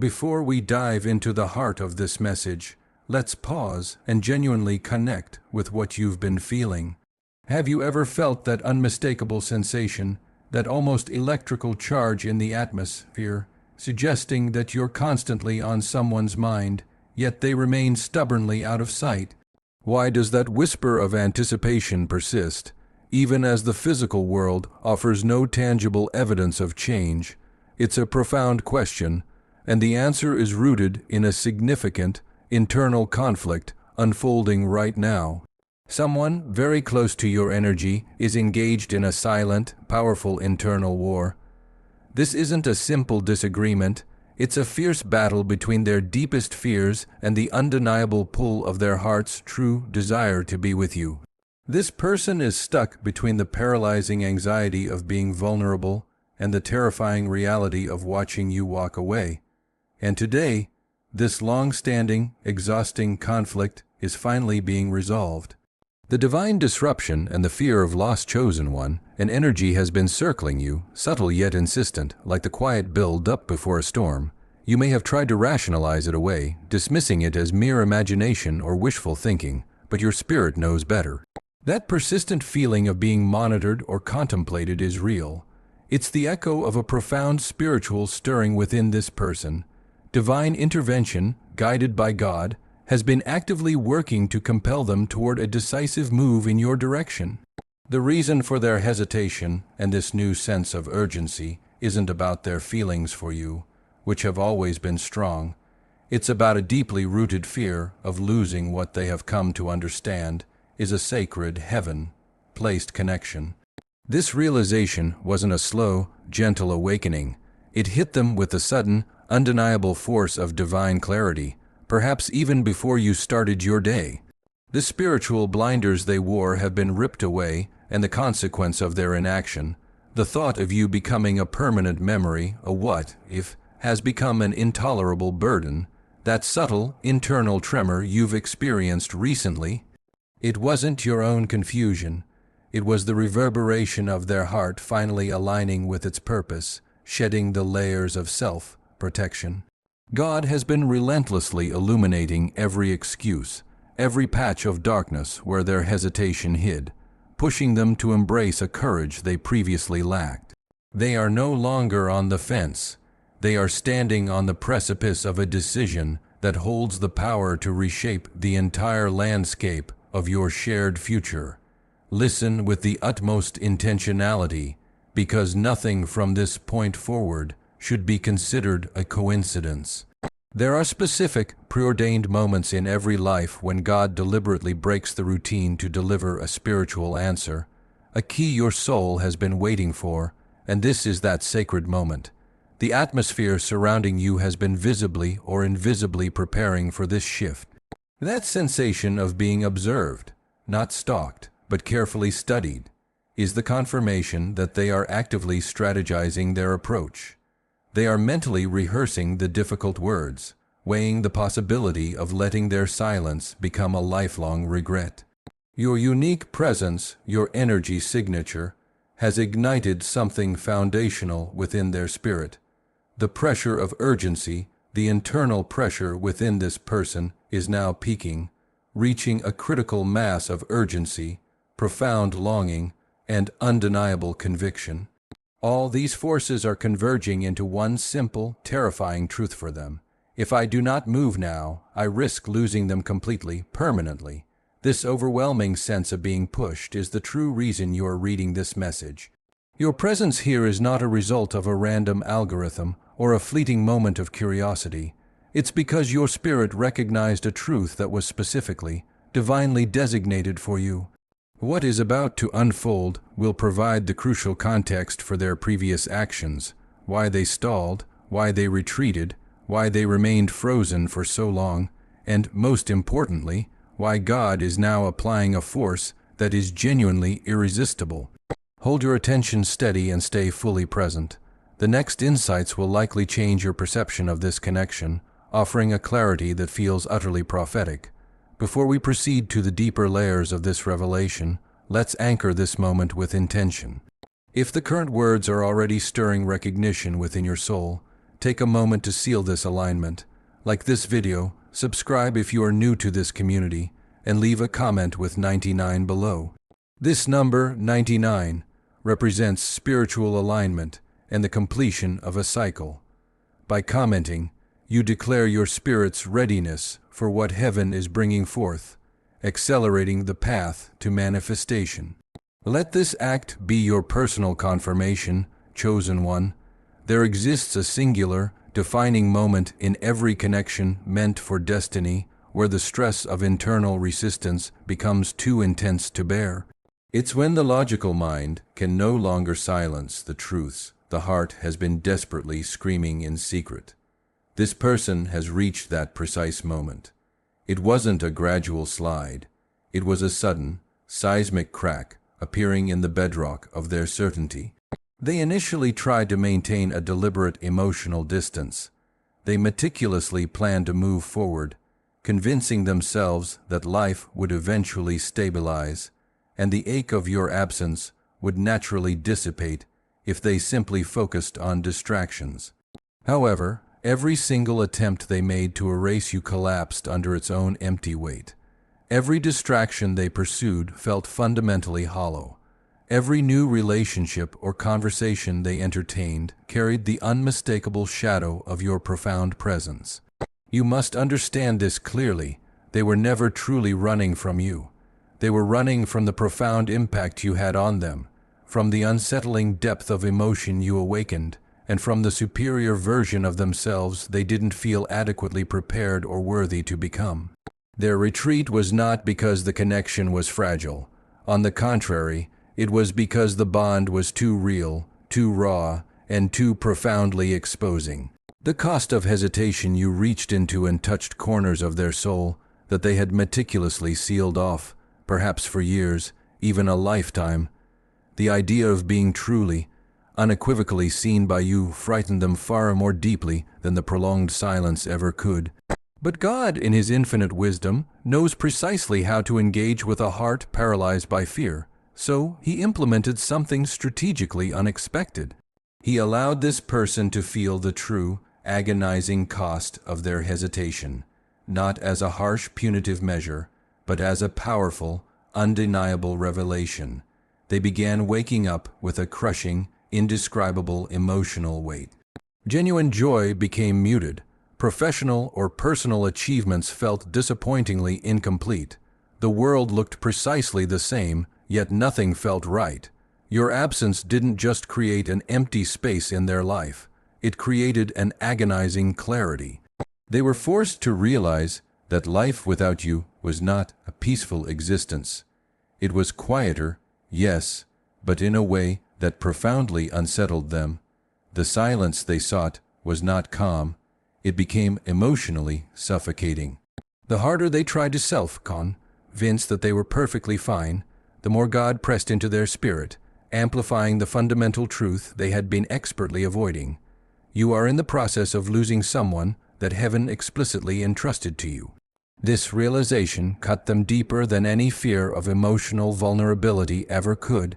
Before we dive into the heart of this message, let's pause and genuinely connect with what you've been feeling. Have you ever felt that unmistakable sensation, that almost electrical charge in the atmosphere, suggesting that you're constantly on someone's mind, yet they remain stubbornly out of sight? Why does that whisper of anticipation persist, even as the physical world offers no tangible evidence of change? It's a profound question, and the answer is rooted in a significant internal conflict unfolding right now. Someone very close to your energy is engaged in a silent, powerful internal war. This isn't a simple disagreement. It's a fierce battle between their deepest fears and the undeniable pull of their heart's true desire to be with you. This person is stuck between the paralyzing anxiety of being vulnerable and the terrifying reality of watching you walk away. And today, this long-standing, exhausting conflict is finally being resolved. The divine disruption and the fear of lost chosen one, an energy has been circling you, subtle yet insistent, like the quiet build-up before a storm. You may have tried to rationalize it away, dismissing it as mere imagination or wishful thinking, but your spirit knows better. That persistent feeling of being monitored or contemplated is real. It's the echo of a profound spiritual stirring within this person. Divine intervention, guided by God, has been actively working to compel them toward a decisive move in your direction. The reason for their hesitation and this new sense of urgency isn't about their feelings for you, which have always been strong. It's about a deeply rooted fear of losing what they have come to understand is a sacred, heaven-placed connection. This realization wasn't a slow, gentle awakening. It hit them with the sudden, undeniable force of divine clarity, perhaps even before you started your day. The spiritual blinders they wore have been ripped away, and the consequence of their inaction, the thought of you becoming a permanent memory, a what-if, has become an intolerable burden. That subtle, internal tremor you've experienced recently, it wasn't your own confusion. It was the reverberation of their heart finally aligning with its purpose, shedding the layers of self-protection. God has been relentlessly illuminating every excuse, every patch of darkness where their hesitation hid, pushing them to embrace a courage they previously lacked. They are no longer on the fence. They are standing on the precipice of a decision that holds the power to reshape the entire landscape of your shared future. Listen with the utmost intentionality, because nothing from this point forward should be considered a coincidence. There are specific, preordained moments in every life when God deliberately breaks the routine to deliver a spiritual answer, a key your soul has been waiting for, and this is that sacred moment. The atmosphere surrounding you has been visibly or invisibly preparing for this shift. That sensation of being observed, not stalked, but carefully studied, is the confirmation that they are actively strategizing their approach. They are mentally rehearsing the difficult words, weighing the possibility of letting their silence become a lifelong regret. Your unique presence, your energy signature, has ignited something foundational within their spirit. The pressure of urgency, the internal pressure within this person, is now peaking, reaching a critical mass of urgency, profound longing, and undeniable conviction. All these forces are converging into one simple, terrifying truth for them. If I do not move now, I risk losing them completely, permanently. This overwhelming sense of being pushed is the true reason you are reading this message. Your presence here is not a result of a random algorithm or a fleeting moment of curiosity. It's because your spirit recognized a truth that was specifically, divinely designated for you. What is about to unfold will provide the crucial context for their previous actions, why they stalled, why they retreated, why they remained frozen for so long, and, most importantly, why God is now applying a force that is genuinely irresistible. Hold your attention steady and stay fully present. The next insights will likely change your perception of this connection, offering a clarity that feels utterly prophetic. Before we proceed to the deeper layers of this revelation, let's anchor this moment with intention. If the current words are already stirring recognition within your soul, Take a moment to seal this alignment. Like this video, subscribe if you are new to this community, and leave a comment with 99 below. This number, 99, represents spiritual alignment and the completion of a cycle. By commenting, you declare your spirit's readiness for what heaven is bringing forth, accelerating the path to manifestation. Let this act be your personal confirmation, chosen one. There exists a singular, defining moment in every connection meant for destiny, where the stress of internal resistance becomes too intense to bear. It's when the logical mind can no longer silence the truths the heart has been desperately screaming in secret. This person has reached that precise moment. It wasn't a gradual slide. It was a sudden, seismic crack appearing in the bedrock of their certainty. They initially tried to maintain a deliberate emotional distance. They meticulously planned to move forward, convincing themselves that life would eventually stabilize, and the ache of your absence would naturally dissipate if they simply focused on distractions. However, every single attempt they made to erase you collapsed under its own empty weight. Every distraction they pursued felt fundamentally hollow. Every new relationship or conversation they entertained carried the unmistakable shadow of your profound presence. You must understand this clearly. They were never truly running from you. They were running from the profound impact you had on them, from the unsettling depth of emotion you awakened, and from the superior version of themselves they didn't feel adequately prepared or worthy to become. Their retreat was not because the connection was fragile. On the contrary, it was because the bond was too real, too raw, and too profoundly exposing. The cost of hesitation, you reached into and touched corners of their soul that they had meticulously sealed off, perhaps for years, even a lifetime. The idea of being truly, unequivocally seen by you frightened them far more deeply than the prolonged silence ever could. But God, in His infinite wisdom, knows precisely how to engage with a heart paralyzed by fear. So He implemented something strategically unexpected. He allowed this person to feel the true, agonizing cost of their hesitation, not as a harsh punitive measure, but as a powerful, undeniable revelation. They began waking up with a crushing, indescribable emotional weight. Genuine joy became muted. Professional or personal achievements felt disappointingly incomplete. The world looked precisely the same, yet nothing felt right. Your absence didn't just create an empty space in their life. It created an agonizing clarity. They were forced to realize that life without you was not a peaceful existence. It was quieter, yes, but in a way that profoundly unsettled them. The silence they sought was not calm. It became emotionally suffocating. The harder they tried to self-convince that they were perfectly fine, the more God pressed into their spirit, amplifying the fundamental truth they had been expertly avoiding. You are in the process of losing someone that heaven explicitly entrusted to you. This realization cut them deeper than any fear of emotional vulnerability ever could.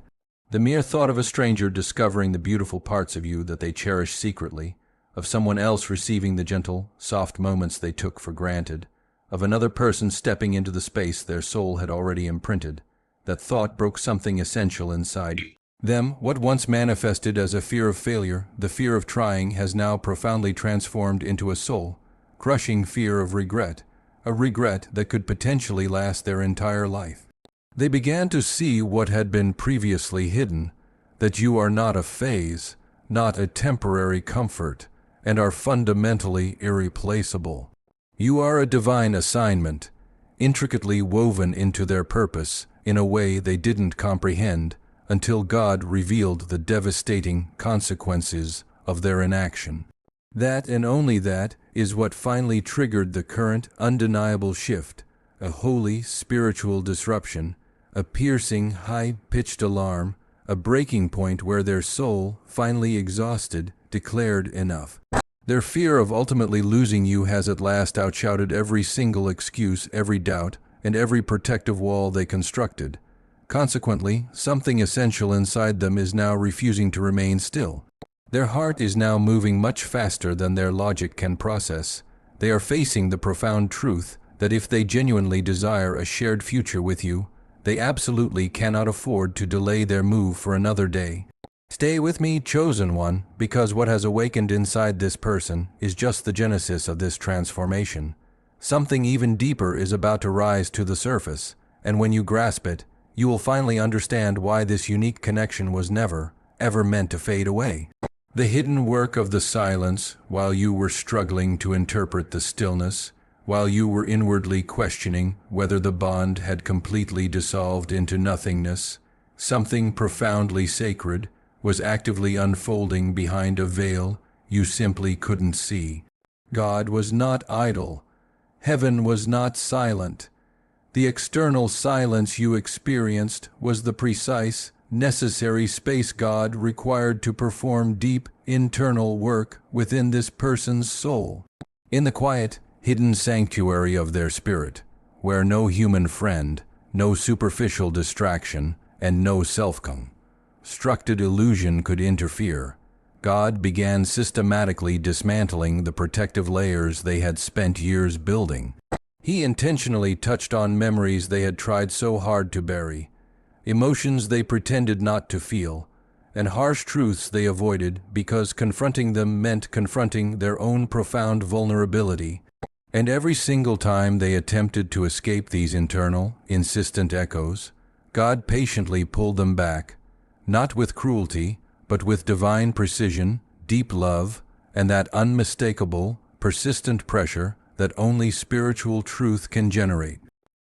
The mere thought of a stranger discovering the beautiful parts of you that they cherish secretly, of someone else receiving the gentle, soft moments they took for granted, of another person stepping into the space their soul had already imprinted, that thought broke something essential inside them. What once manifested as a fear of failure, the fear of trying, has now profoundly transformed into a soul-crushing fear of regret, a regret that could potentially last their entire life. They began to see what had been previously hidden, that you are not a phase, not a temporary comfort, and are fundamentally irreplaceable. You are a divine assignment, intricately woven into their purpose in a way they didn't comprehend until God revealed the devastating consequences of their inaction. That, and only that, is what finally triggered the current, undeniable shift, a holy, spiritual disruption, a piercing, high-pitched alarm, a breaking point where their soul, finally exhausted, declared enough. Their fear of ultimately losing you has at last outshouted every single excuse, every doubt, and every protective wall they constructed. Consequently, something essential inside them is now refusing to remain still. Their heart is now moving much faster than their logic can process. They are facing the profound truth that if they genuinely desire a shared future with you, they absolutely cannot afford to delay their move for another day. Stay with me, chosen one, because what has awakened inside this person is just the genesis of this transformation. Something even deeper is about to rise to the surface, and when you grasp it, you will finally understand why this unique connection was never, ever meant to fade away. The hidden work of the silence, while you were struggling to interpret the stillness, while you were inwardly questioning whether the bond had completely dissolved into nothingness, something profoundly sacred was actively unfolding behind a veil you simply couldn't see. God was not idle. Heaven was not silent. The external silence you experienced was the precise, necessary space God required to perform deep, internal work within this person's soul. In the quiet, hidden sanctuary of their spirit, where no human friend, no superficial distraction, and no self-constructed illusion could interfere, God began systematically dismantling the protective layers they had spent years building. He intentionally touched on memories they had tried so hard to bury, emotions they pretended not to feel, and harsh truths they avoided because confronting them meant confronting their own profound vulnerability. And every single time they attempted to escape these internal, insistent echoes, God patiently pulled them back, not with cruelty, but with divine precision, deep love, and that unmistakable, persistent pressure that only spiritual truth can generate.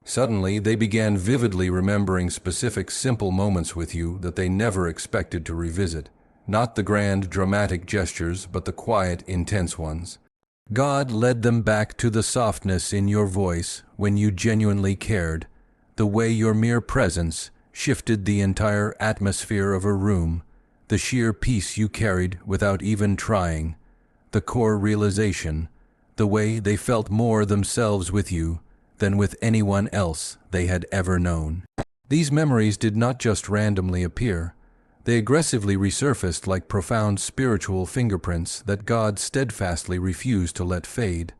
Suddenly, they began vividly remembering specific simple moments with you that they never expected to revisit, not the grand, dramatic gestures, but the quiet, intense ones. God led them back to the softness in your voice when you genuinely cared, the way your mere presence shifted the entire atmosphere of a room, the sheer peace you carried without even trying, the core realization, the way they felt more themselves with you than with anyone else they had ever known. These memories did not just randomly appear. They aggressively resurfaced like profound spiritual fingerprints that God steadfastly refused to let fade.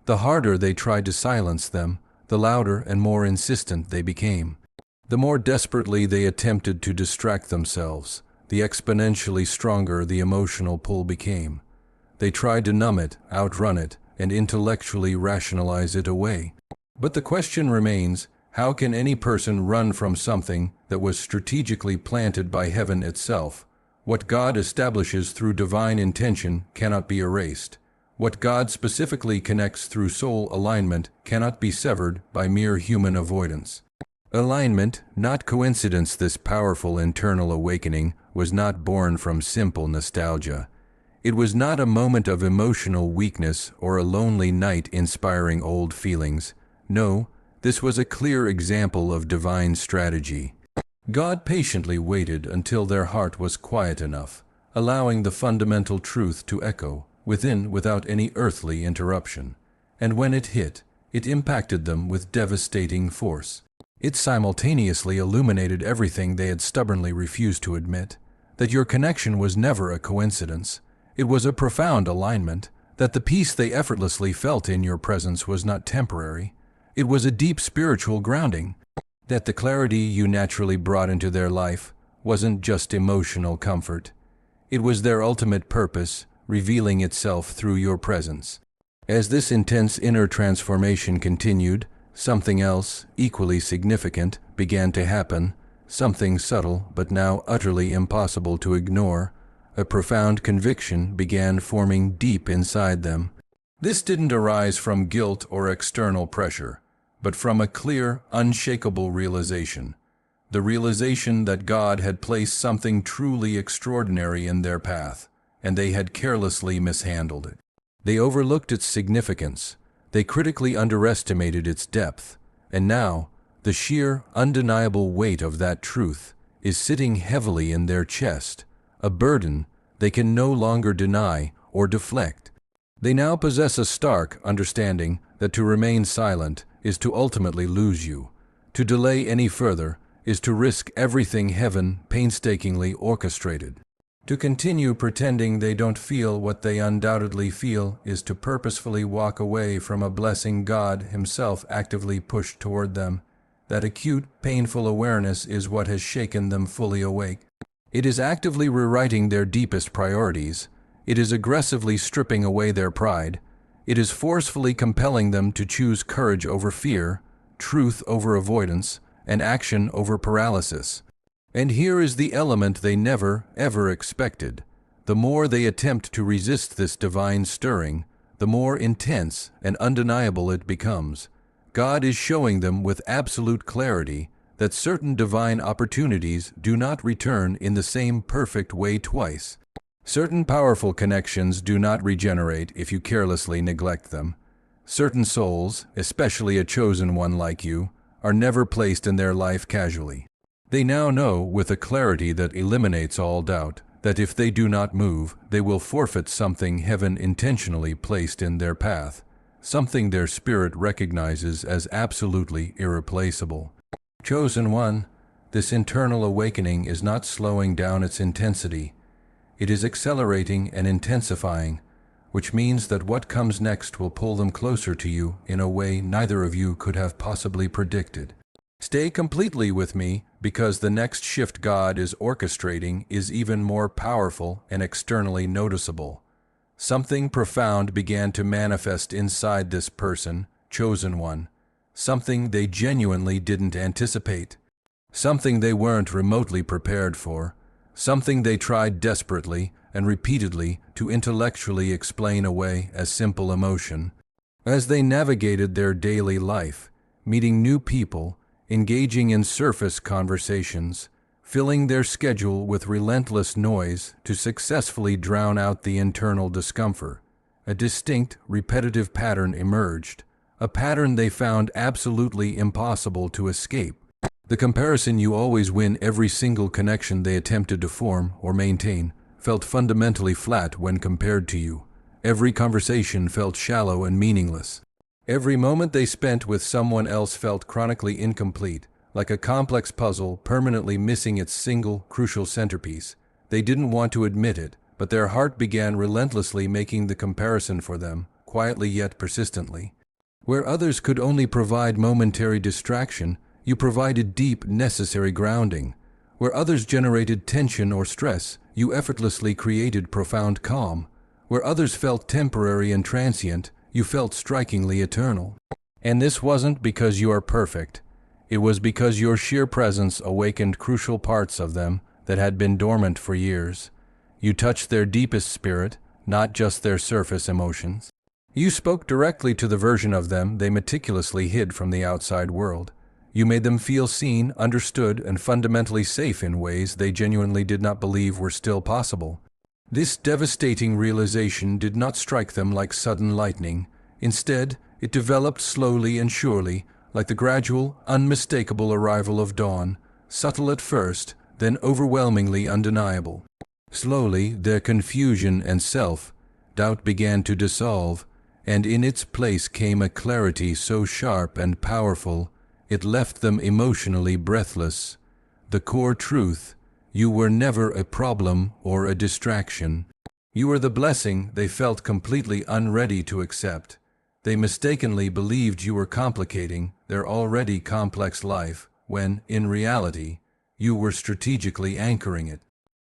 The harder they tried to silence them, the louder and more insistent they became. The more desperately they attempted to distract themselves, the exponentially stronger the emotional pull became. They tried to numb it, outrun it, and intellectually rationalize it away. But the question remains, how can any person run from something that was strategically planted by heaven itself? What God establishes through divine intention cannot be erased. What God specifically connects through soul alignment cannot be severed by mere human avoidance. Alignment, not coincidence. This powerful internal awakening was not born from simple nostalgia. It was not a moment of emotional weakness or a lonely night inspiring old feelings. No, this was a clear example of divine strategy. God patiently waited until their heart was quiet enough, allowing the fundamental truth to echo within without any earthly interruption. And when it hit, it impacted them with devastating force. It simultaneously illuminated everything they had stubbornly refused to admit, that your connection was never a coincidence. It was a profound alignment, that the peace they effortlessly felt in your presence was not temporary. It was a deep spiritual grounding, that the clarity you naturally brought into their life wasn't just emotional comfort. It was their ultimate purpose, revealing itself through your presence. As this intense inner transformation continued, something else, equally significant, began to happen, something subtle but now utterly impossible to ignore. A profound conviction began forming deep inside them. This didn't arise from guilt or external pressure, but from a clear, unshakable realization. The realization that God had placed something truly extraordinary in their path, and they had carelessly mishandled it. They overlooked its significance. They critically underestimated its depth. And now, the sheer, undeniable weight of that truth is sitting heavily in their chest, a burden they can no longer deny or deflect. They now possess a stark understanding that to remain silent is to ultimately lose you. To delay any further is to risk everything heaven painstakingly orchestrated. To continue pretending they don't feel what they undoubtedly feel is to purposefully walk away from a blessing God Himself actively pushed toward them. That acute, painful awareness is what has shaken them fully awake. It is actively rewriting their deepest priorities. It is aggressively stripping away their pride. It is forcefully compelling them to choose courage over fear, truth over avoidance, and action over paralysis. And here is the element they never, ever expected. The more they attempt to resist this divine stirring, the more intense and undeniable it becomes. God is showing them with absolute clarity that certain divine opportunities do not return in the same perfect way twice. Certain powerful connections do not regenerate if you carelessly neglect them. Certain souls, especially a chosen one like you, are never placed in their life casually. They now know with a clarity that eliminates all doubt that if they do not move, they will forfeit something heaven intentionally placed in their path, something their spirit recognizes as absolutely irreplaceable. Chosen one, this internal awakening is not slowing down its intensity. It is accelerating and intensifying, which means that what comes next will pull them closer to you in a way neither of you could have possibly predicted. Stay completely with me, because the next shift God is orchestrating is even more powerful and externally noticeable. Something profound began to manifest inside this person, chosen one, something they genuinely didn't anticipate, something they weren't remotely prepared for, something they tried desperately and repeatedly to intellectually explain away as simple emotion. As they navigated their daily life, meeting new people, engaging in surface conversations, filling their schedule with relentless noise to successfully drown out the internal discomfort, a distinct, repetitive pattern emerged, a pattern they found absolutely impossible to escape. The comparison you always win every single connection they attempted to form or maintain felt fundamentally flat when compared to you. Every conversation felt shallow and meaningless. Every moment they spent with someone else felt chronically incomplete, like a complex puzzle permanently missing its single, crucial centerpiece. They didn't want to admit it, but their heart began relentlessly making the comparison for them, quietly yet persistently. Where others could only provide momentary distraction, you provided deep, necessary grounding. Where others generated tension or stress, you effortlessly created profound calm. Where others felt temporary and transient, you felt strikingly eternal. And this wasn't because you are perfect. It was because your sheer presence awakened crucial parts of them that had been dormant for years. You touched their deepest spirit, not just their surface emotions. You spoke directly to the version of them they meticulously hid from the outside world. You made them feel seen, understood, and fundamentally safe in ways they genuinely did not believe were still possible. This devastating realization did not strike them like sudden lightning. Instead, it developed slowly and surely, like the gradual, unmistakable arrival of dawn, subtle at first, then overwhelmingly undeniable. Slowly, their confusion and self-doubt began to dissolve, and in its place came a clarity so sharp and powerful, it left them emotionally breathless. The core truth: you were never a problem or a distraction. You were the blessing they felt completely unready to accept. They mistakenly believed you were complicating their already complex life, when, in reality, you were strategically anchoring it.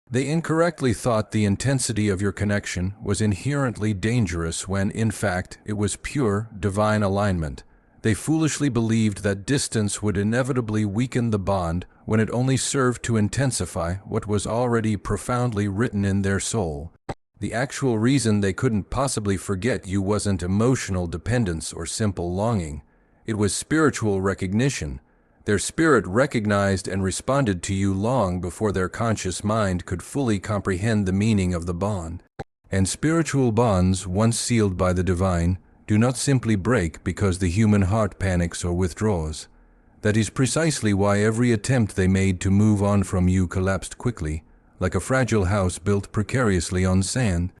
They incorrectly thought the intensity of your connection was inherently dangerous when, in fact, it was pure, divine alignment. They foolishly believed that distance would inevitably weaken the bond when it only served to intensify what was already profoundly written in their soul. The actual reason they couldn't possibly forget you wasn't emotional dependence or simple longing. It was spiritual recognition. Their spirit recognized and responded to you long before their conscious mind could fully comprehend the meaning of the bond. And spiritual bonds, once sealed by the divine, do not simply break because the human heart panics or withdraws. That is precisely why every attempt they made to move on from you collapsed quickly, like a fragile house built precariously on sand.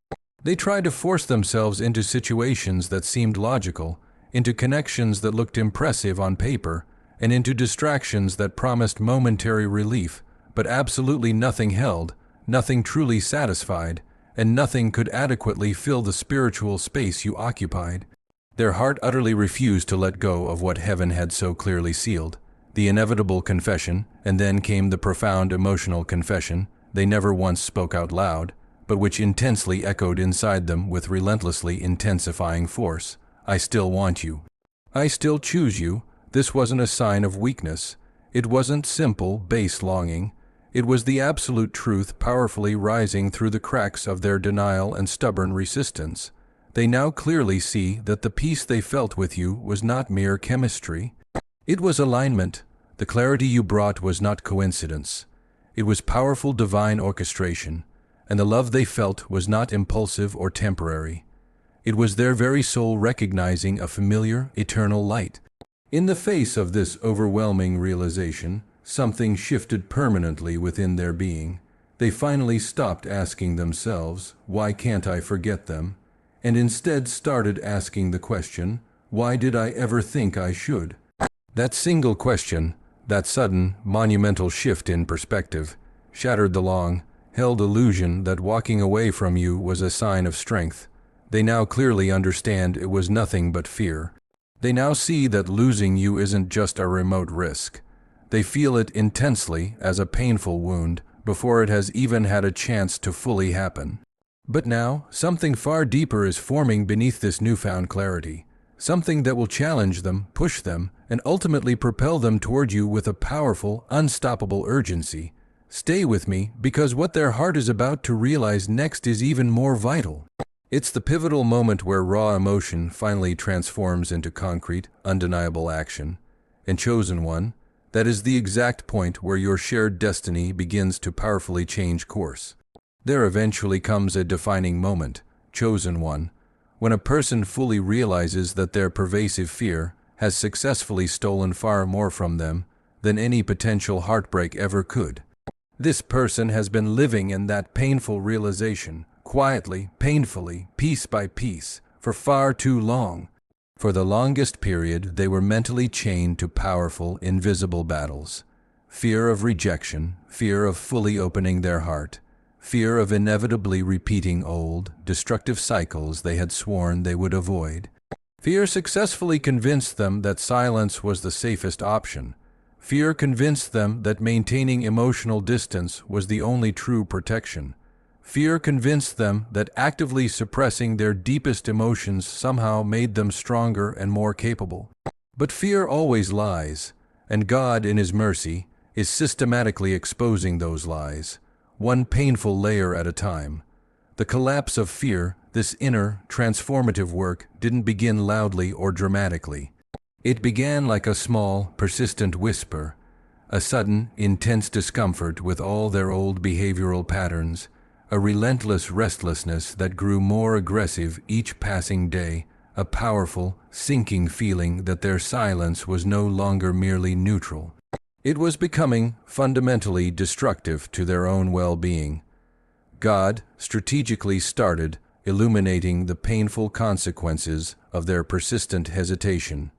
They tried to force themselves into situations that seemed logical, into connections that looked impressive on paper, and into distractions that promised momentary relief, but absolutely nothing held, nothing truly satisfied, and nothing could adequately fill the spiritual space you occupied. Their heart utterly refused to let go of what heaven had so clearly sealed. The inevitable confession, and then came the profound emotional confession they never once spoke out loud, but which intensely echoed inside them with relentlessly intensifying force. I still want you. I still choose you. This wasn't a sign of weakness. It wasn't simple, base longing. It was the absolute truth powerfully rising through the cracks of their denial and stubborn resistance. They now clearly see that the peace they felt with you was not mere chemistry. It was alignment. The clarity you brought was not coincidence. It was powerful divine orchestration, and the love they felt was not impulsive or temporary. It was their very soul recognizing a familiar, eternal light. In the face of this overwhelming realization, something shifted permanently within their being. They finally stopped asking themselves, "Why can't I forget them?" and instead started asking the question, "Why did I ever think I should?" That single question, that sudden, monumental shift in perspective, shattered the long-held illusion that walking away from you was a sign of strength. They now clearly understand it was nothing but fear. They now see that losing you isn't just a remote risk. They feel it intensely as a painful wound before it has even had a chance to fully happen. But now, something far deeper is forming beneath this newfound clarity, something that will challenge them, push them, and ultimately propel them toward you with a powerful, unstoppable urgency. Stay with me, because what their heart is about to realize next is even more vital. It's the pivotal moment where raw emotion finally transforms into concrete, undeniable action. And chosen one, that is the exact point where your shared destiny begins to powerfully change course. There eventually comes a defining moment, chosen one, when a person fully realizes that their pervasive fear has successfully stolen far more from them than any potential heartbreak ever could. This person has been living in that painful realization, quietly, painfully, piece by piece, for far too long. For the longest period, they were mentally chained to powerful, invisible battles. Fear of rejection, fear of fully opening their heart, fear of inevitably repeating old, destructive cycles they had sworn they would avoid. Fear successfully convinced them that silence was the safest option. Fear convinced them that maintaining emotional distance was the only true protection. Fear convinced them that actively suppressing their deepest emotions somehow made them stronger and more capable. But fear always lies, and God, in His mercy, is systematically exposing those lies, one painful layer at a time. The collapse of fear, this inner, transformative work, didn't begin loudly or dramatically. It began like a small, persistent whisper, a sudden, intense discomfort with all their old behavioral patterns, a relentless restlessness that grew more aggressive each passing day, a powerful, sinking feeling that their silence was no longer merely neutral. It was becoming fundamentally destructive to their own well-being. God strategically started illuminating the painful consequences of their persistent hesitation,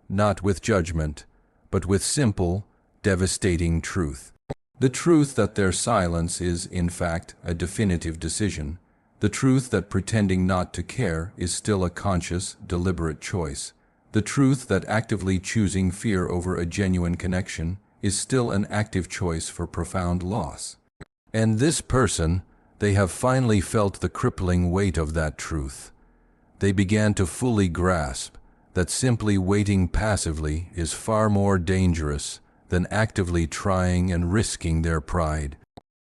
not with judgment, but with simple, devastating truth. The truth that their silence is, in fact, a definitive decision. The truth that pretending not to care is still a conscious, deliberate choice. The truth that actively choosing fear over a genuine connection is still an active choice for profound loss. And this person, they have finally felt the crippling weight of that truth. They began to fully grasp that simply waiting passively is far more dangerous than actively trying and risking their pride.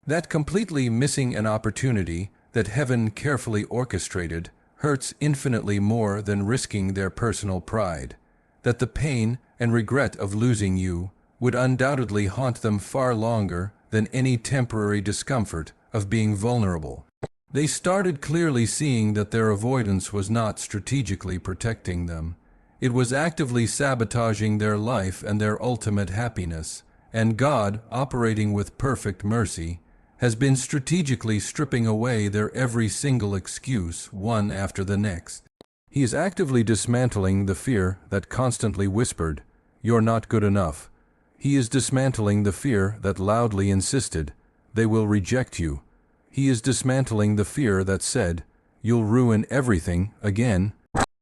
That completely missing an opportunity that heaven carefully orchestrated hurts infinitely more than risking their personal pride. That the pain and regret of losing you would undoubtedly haunt them far longer than any temporary discomfort of being vulnerable. They started clearly seeing that their avoidance was not strategically protecting them. It was actively sabotaging their life and their ultimate happiness, and God, operating with perfect mercy, has been strategically stripping away their every single excuse, one after the next. He is actively dismantling the fear that constantly whispered, "You're not good enough." He is dismantling the fear that loudly insisted, "They will reject you." He is dismantling the fear that said, "You'll ruin everything again."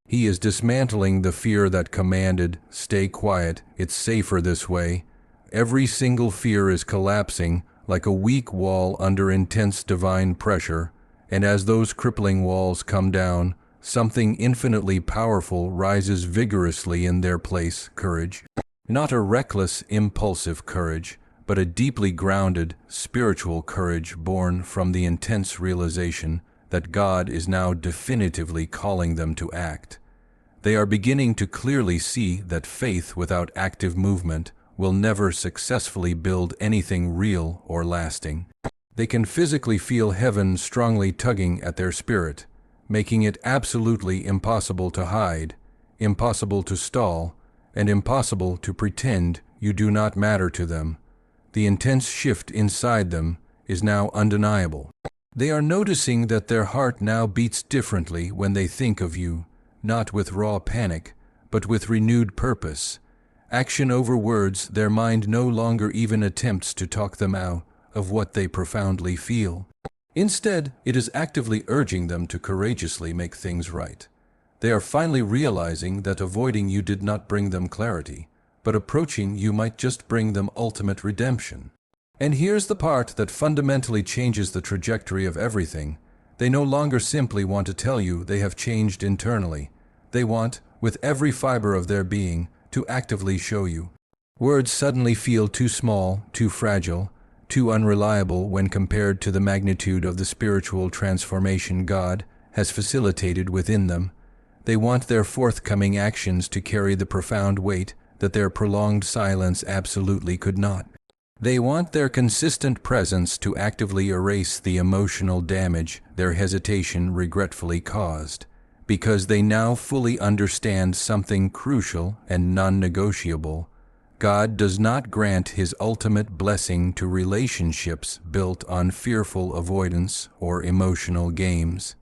He is dismantling the fear that commanded, "Stay quiet, it's safer this way." Every single fear is collapsing like a weak wall under intense divine pressure, and as those crippling walls come down, something infinitely powerful rises vigorously in their place: courage. Not a reckless, impulsive courage, but a deeply grounded, spiritual courage born from the intense realization that God is now definitively calling them to act. They are beginning to clearly see that faith without active movement will never successfully build anything real or lasting. They can physically feel heaven strongly tugging at their spirit, making it absolutely impossible to hide, impossible to stall, and impossible to pretend you do not matter to them. The intense shift inside them is now undeniable. They are noticing that their heart now beats differently when they think of you, not with raw panic, but with renewed purpose. Action over words, their mind no longer even attempts to talk them out of what they profoundly feel. Instead, it is actively urging them to courageously make things right. They are finally realizing that avoiding you did not bring them clarity, but approaching you might just bring them ultimate redemption. And here's the part that fundamentally changes the trajectory of everything. They no longer simply want to tell you they have changed internally. They want, with every fiber of their being, to actively show you. Words suddenly feel too small, too fragile, too unreliable when compared to the magnitude of the spiritual transformation God has facilitated within them. They want their forthcoming actions to carry the profound weight that their prolonged silence absolutely could not. They want their consistent presence to actively erase the emotional damage their hesitation regretfully caused, because they now fully understand something crucial and non-negotiable. God does not grant His ultimate blessing to relationships built on fearful avoidance or emotional games.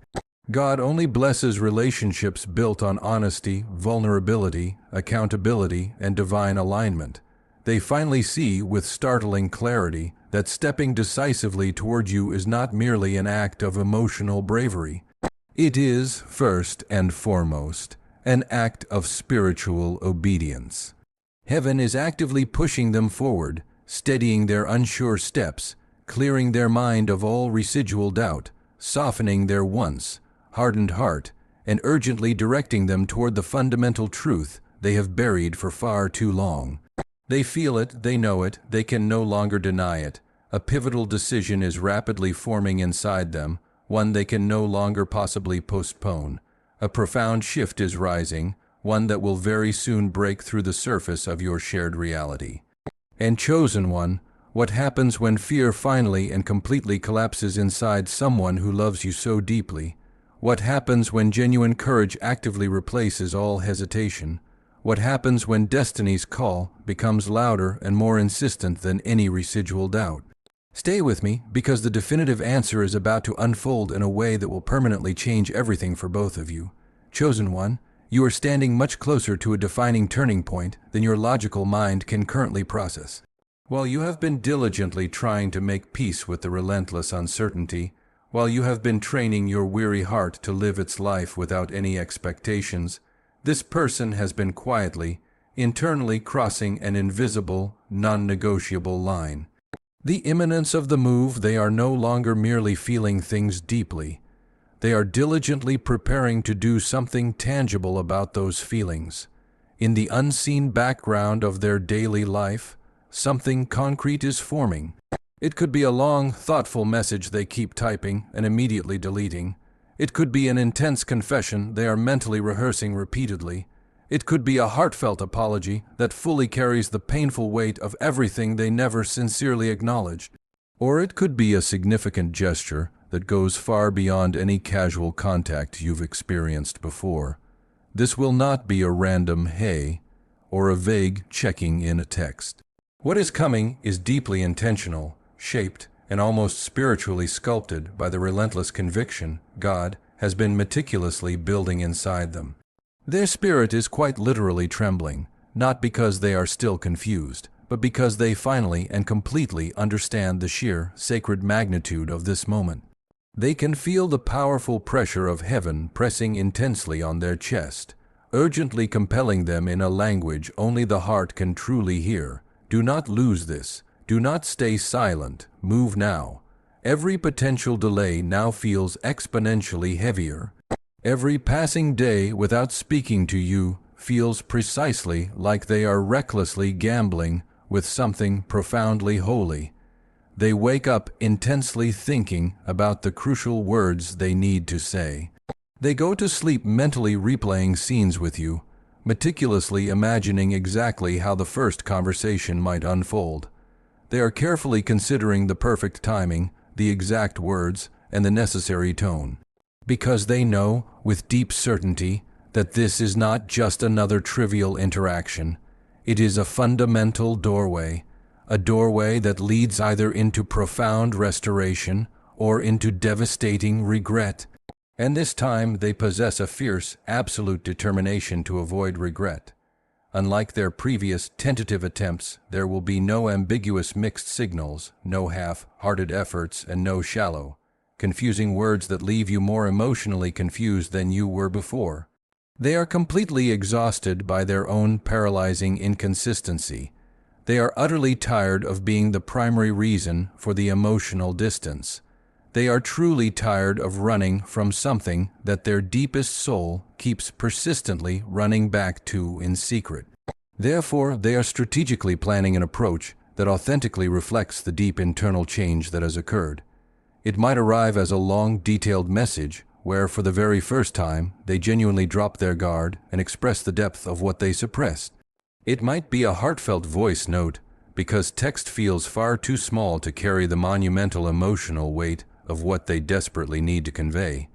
God only blesses relationships built on honesty, vulnerability, accountability, and divine alignment. They finally see with startling clarity that stepping decisively toward you is not merely an act of emotional bravery. It is, first and foremost, an act of spiritual obedience. Heaven is actively pushing them forward, steadying their unsure steps, clearing their mind of all residual doubt, softening their once hardened heart, and urgently directing them toward the fundamental truth they have buried for far too long. They feel it, they know it, they can no longer deny it. A pivotal decision is rapidly forming inside them, one they can no longer possibly postpone. A profound shift is rising, one that will very soon break through the surface of your shared reality. And chosen one, what happens when fear finally and completely collapses inside someone who loves you so deeply? What happens when genuine courage actively replaces all hesitation? What happens when destiny's call becomes louder and more insistent than any residual doubt? Stay with me, because the definitive answer is about to unfold in a way that will permanently change everything for both of you. Chosen one, you are standing much closer to a defining turning point than your logical mind can currently process. While you have been diligently trying to make peace with the relentless uncertainty, while you have been training your weary heart to live its life without any expectations, this person has been quietly, internally crossing an invisible, non-negotiable line. The imminence of the move, they are no longer merely feeling things deeply. They are diligently preparing to do something tangible about those feelings. In the unseen background of their daily life, something concrete is forming. It could be a long, thoughtful message they keep typing and immediately deleting. It could be an intense confession they are mentally rehearsing repeatedly. It could be a heartfelt apology that fully carries the painful weight of everything they never sincerely acknowledged. Or it could be a significant gesture that goes far beyond any casual contact you've experienced before. This will not be a random "hey" or a vague checking in a text. What is coming is deeply intentional, shaped, and almost spiritually sculpted by the relentless conviction God has been meticulously building inside them. Their spirit is quite literally trembling, not because they are still confused, but because they finally and completely understand the sheer, sacred magnitude of this moment. They can feel the powerful pressure of heaven pressing intensely on their chest, urgently compelling them in a language only the heart can truly hear. Do not lose this. Do not stay silent. Move now. Every potential delay now feels exponentially heavier. Every passing day without speaking to you feels precisely like they are recklessly gambling with something profoundly holy. They wake up intensely thinking about the crucial words they need to say. They go to sleep mentally replaying scenes with you, meticulously imagining exactly how the first conversation might unfold. They are carefully considering the perfect timing, the exact words, and the necessary tone, because they know, with deep certainty, that this is not just another trivial interaction. It is a fundamental doorway, a doorway that leads either into profound restoration or into devastating regret. And this time they possess a fierce, absolute determination to avoid regret. Unlike their previous tentative attempts, there will be no ambiguous mixed signals, no half-hearted efforts, and no shallow, confusing words that leave you more emotionally confused than you were before. They are completely exhausted by their own paralyzing inconsistency. They are utterly tired of being the primary reason for the emotional distance. They are truly tired of running from something that their deepest soul keeps persistently running back to in secret. Therefore, they are strategically planning an approach that authentically reflects the deep internal change that has occurred. It might arrive as a long, detailed message where, for the very first time, they genuinely drop their guard and express the depth of what they suppressed. It might be a heartfelt voice note, because text feels far too small to carry the monumental emotional weight of what they desperately need to convey.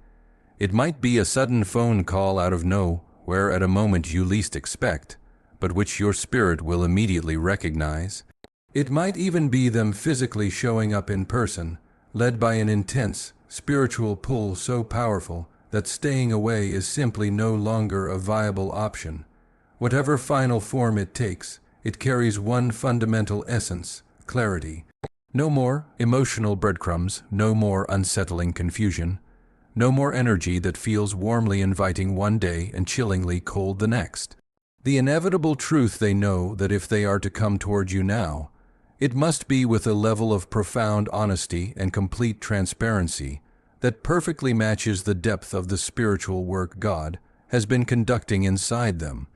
It might be a sudden phone call out of nowhere at a moment you least expect, but which your spirit will immediately recognize. It might even be them physically showing up in person, led by an intense, spiritual pull so powerful that staying away is simply no longer a viable option. Whatever final form it takes, it carries one fundamental essence: clarity. No more emotional breadcrumbs, no more unsettling confusion, no more energy that feels warmly inviting one day and chillingly cold the next. The inevitable truth they know that if they are to come toward you now, it must be with a level of profound honesty and complete transparency that perfectly matches the depth of the spiritual work God has been conducting inside them.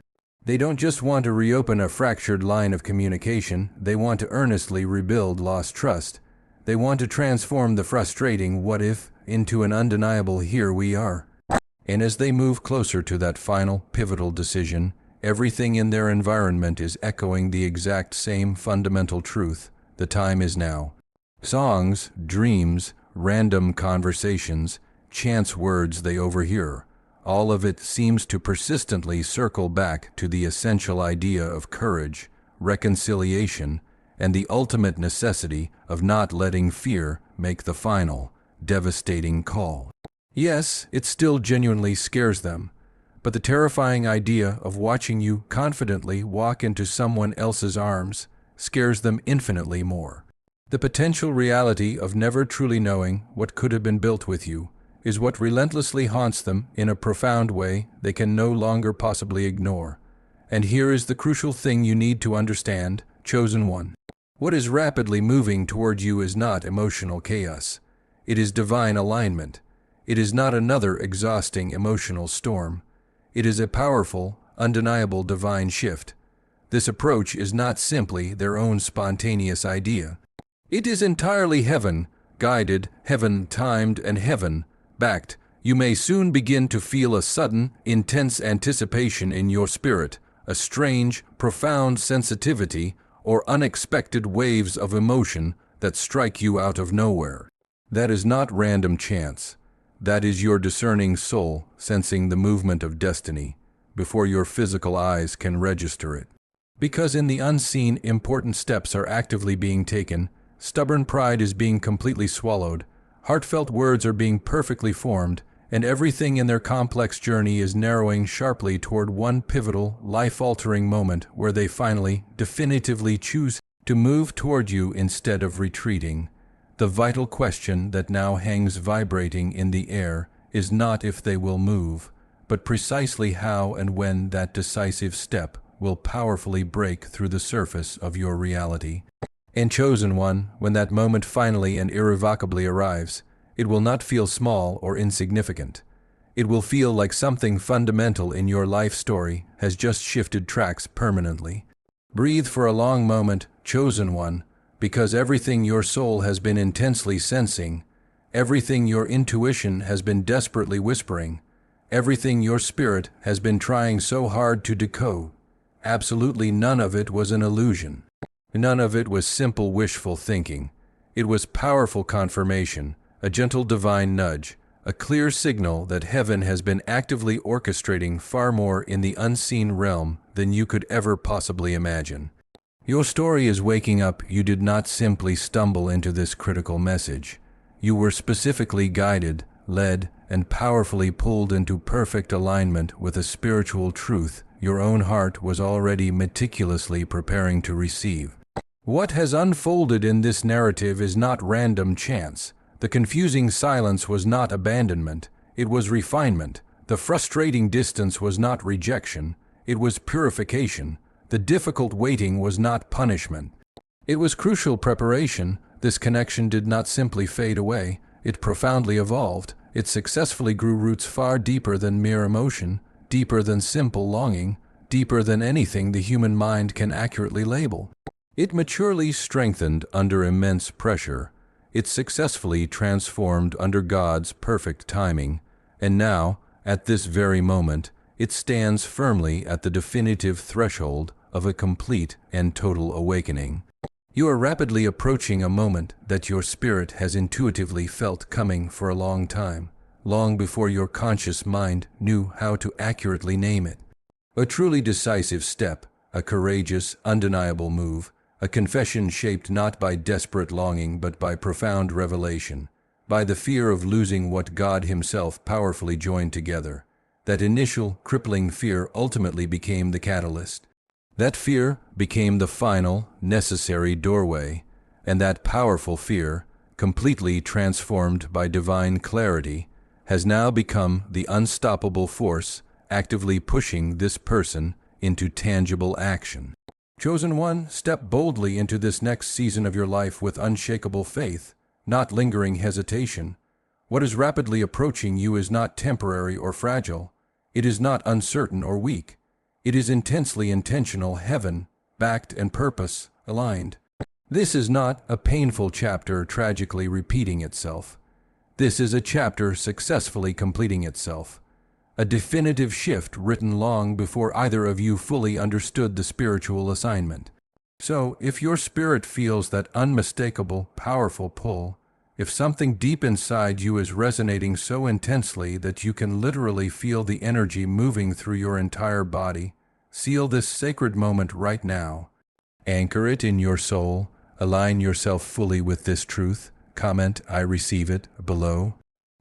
They don't just want to reopen a fractured line of communication, they want to earnestly rebuild lost trust. They want to transform the frustrating "what if" into an undeniable "here we are." And as they move closer to that final, pivotal decision, everything in their environment is echoing the exact same fundamental truth: the time is now. Songs, dreams, random conversations, chance words they overhear, all of it seems to persistently circle back to the essential idea of courage, reconciliation, and the ultimate necessity of not letting fear make the final, devastating call. Yes, it still genuinely scares them, but the terrifying idea of watching you confidently walk into someone else's arms scares them infinitely more. The potential reality of never truly knowing what could have been built with you is what relentlessly haunts them in a profound way they can no longer possibly ignore. And here is the crucial thing you need to understand, chosen one. What is rapidly moving toward you is not emotional chaos. It is divine alignment. It is not another exhausting emotional storm. It is a powerful, undeniable divine shift. This approach is not simply their own spontaneous idea. It is entirely heaven-guided, heaven-timed, and heaven-backed. You may soon begin to feel a sudden, intense anticipation in your spirit, a strange, profound sensitivity, or unexpected waves of emotion that strike you out of nowhere. That is not random chance. That is your discerning soul sensing the movement of destiny before your physical eyes can register it. Because in the unseen, important steps are actively being taken, stubborn pride is being completely swallowed, heartfelt words are being perfectly formed, and everything in their complex journey is narrowing sharply toward one pivotal, life-altering moment where they finally, definitively choose to move toward you instead of retreating. The vital question that now hangs vibrating in the air is not if they will move, but precisely how and when that decisive step will powerfully break through the surface of your reality. And chosen one, when that moment finally and irrevocably arrives, it will not feel small or insignificant. It will feel like something fundamental in your life story has just shifted tracks permanently. Breathe for a long moment, chosen one, because everything your soul has been intensely sensing, everything your intuition has been desperately whispering, everything your spirit has been trying so hard to decode, absolutely none of it was an illusion. None of it was simple wishful thinking. It was powerful confirmation, a gentle divine nudge, a clear signal that heaven has been actively orchestrating far more in the unseen realm than you could ever possibly imagine. Your story is waking up. You did not simply stumble into this critical message. You were specifically guided, led, and powerfully pulled into perfect alignment with a spiritual truth your own heart was already meticulously preparing to receive. What has unfolded in this narrative is not random chance. The confusing silence was not abandonment, it was refinement. The frustrating distance was not rejection, it was purification. The difficult waiting was not punishment. It was crucial preparation. This connection did not simply fade away, it profoundly evolved. It successfully grew roots far deeper than mere emotion, deeper than simple longing, deeper than anything the human mind can accurately label. It maturely strengthened under immense pressure. It successfully transformed under God's perfect timing. And now, at this very moment, it stands firmly at the definitive threshold of a complete and total awakening. You are rapidly approaching a moment that your spirit has intuitively felt coming for a long time, long before your conscious mind knew how to accurately name it. A truly decisive step, a courageous, undeniable move, a confession shaped not by desperate longing but by profound revelation, by the fear of losing what God Himself powerfully joined together. That initial, crippling fear ultimately became the catalyst. That fear became the final, necessary doorway, and that powerful fear, completely transformed by divine clarity, has now become the unstoppable force actively pushing this person into tangible action. Chosen one, step boldly into this next season of your life with unshakable faith, not lingering hesitation. What is rapidly approaching you is not temporary or fragile. It is not uncertain or weak. It is intensely intentional, heaven-backed and purpose-aligned. This is not a painful chapter tragically repeating itself. This is a chapter successfully completing itself. A definitive shift written long before either of you fully understood the spiritual assignment. So, if your spirit feels that unmistakable, powerful pull, if something deep inside you is resonating so intensely that you can literally feel the energy moving through your entire body, seal this sacred moment right now. Anchor it in your soul, align yourself fully with this truth, comment "I receive it" below.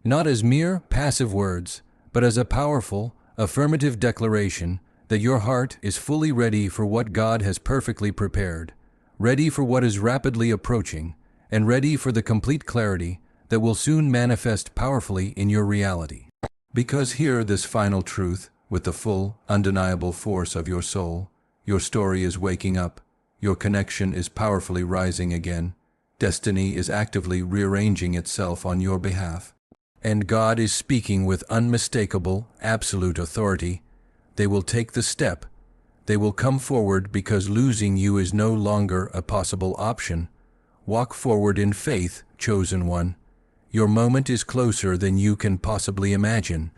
Not as mere passive words, but as a powerful, affirmative declaration that your heart is fully ready for what God has perfectly prepared, ready for what is rapidly approaching, and ready for the complete clarity that will soon manifest powerfully in your reality. Because hear this final truth with the full, undeniable force of your soul. Your story is waking up. Your connection is powerfully rising again. Destiny is actively rearranging itself on your behalf. And God is speaking with unmistakable, absolute authority. They will take the step. They will come forward because losing you is no longer a possible option. Walk forward in faith, chosen one. Your moment is closer than you can possibly imagine.